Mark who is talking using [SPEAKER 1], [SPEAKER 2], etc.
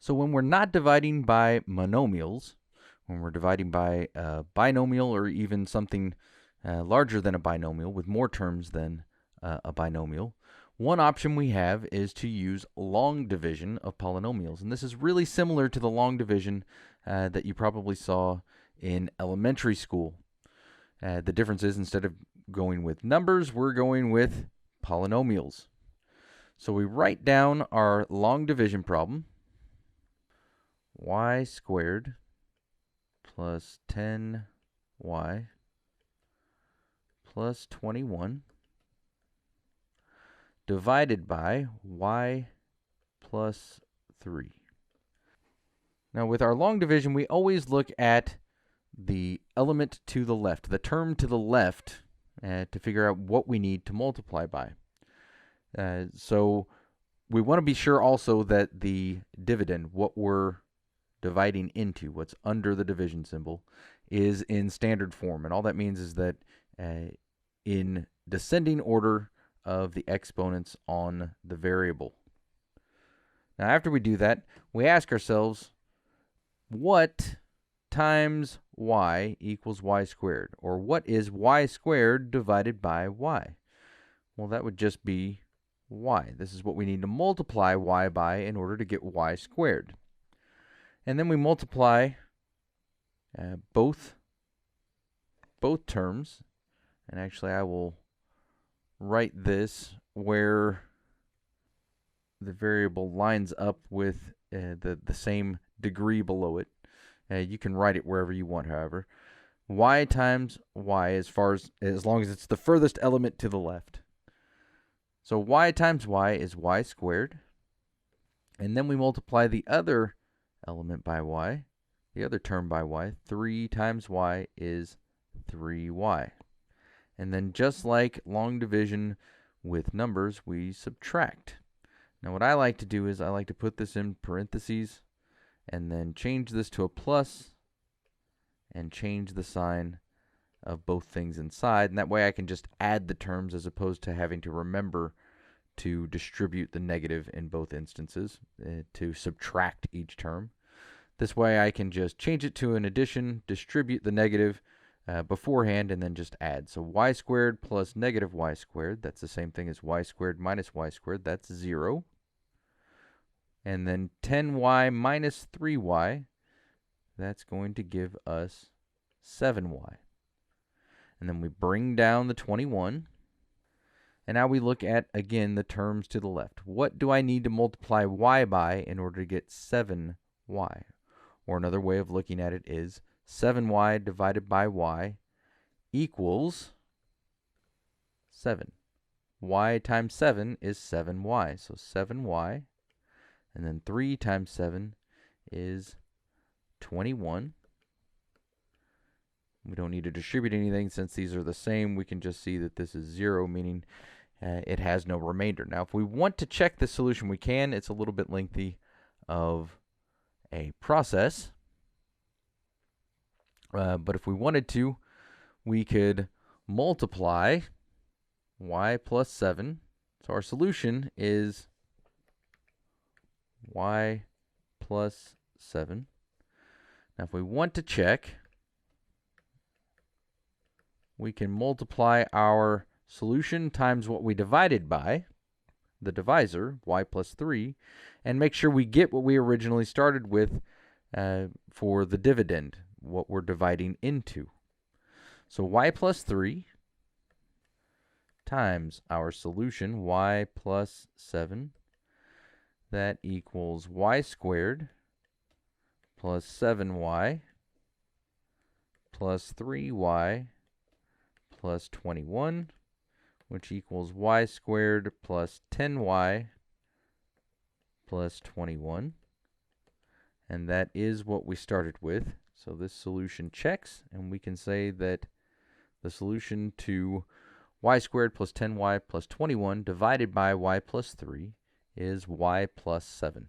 [SPEAKER 1] So when we're not dividing by monomials, when we're dividing by a binomial or even something larger than a binomial with more terms than a binomial, one option we have is to use long division of polynomials. And this is really similar to the long division that you probably saw in elementary school. The difference is instead of going with numbers, we're going with polynomials. So we write down our long division problem. Y squared plus 10y plus 21 divided by y plus 3. Now with our long division, we always look at the element to the left, the term to the left, to figure out what we need to multiply by. So we want to be sure also that the dividend, what we're dividing into, what's under the division symbol, is in standard form. And all that means is that in descending order of the exponents on the variable. Now after we do that, we ask ourselves, what times y equals y squared? Or what is y squared divided by y? Well, that would just be y. This is what we need to multiply y by in order to get y squared. And then we multiply both terms. And actually, I will write this where the variable lines up with the same degree below it. You can write it wherever you want, however. Y times y as long as it's the furthest element to the left. So y times y is y squared. And then we multiply the other element by y, the other term by y. 3 times y is 3y. And then just like long division with numbers, we subtract. Now what I like to do is I like to put this in parentheses and then change this to a plus and change the sign of both things inside. And that way I can just add the terms as opposed to having to remember to distribute the negative in both instances, to subtract each term. This way I can just change it to an addition, distribute the negative beforehand, and then just add. So y squared plus negative y squared, that's the same thing as y squared minus y squared, that's 0. And then 10y minus 3y, that's going to give us 7y. And then we bring down the 21. And now we look at, again, the terms to the left. What do I need to multiply y by in order to get 7y? Or another way of looking at it is 7y divided by y equals 7. Y times 7 is 7y. So 7y. And then 3 times 7 is 21. We don't need to distribute anything since these are the same. We can just see that this is 0, meaning it has no remainder. Now, if we want to check the solution, we can. It's a little bit lengthy of a process. But if we wanted to, we could multiply y plus 7. So our solution is y plus 7. Now, if we want to check, we can multiply our solution times what we divided by, the divisor, y plus 3, and make sure we get what we originally started with for the dividend, what we're dividing into. So y plus 3 times our solution, y plus 7, that equals y squared plus 7y plus 3y plus 21, which equals y squared plus 10y plus 21. And that is what we started with. So this solution checks, and we can say that the solution to y squared plus 10y plus 21 divided by y plus 3 is y plus 7.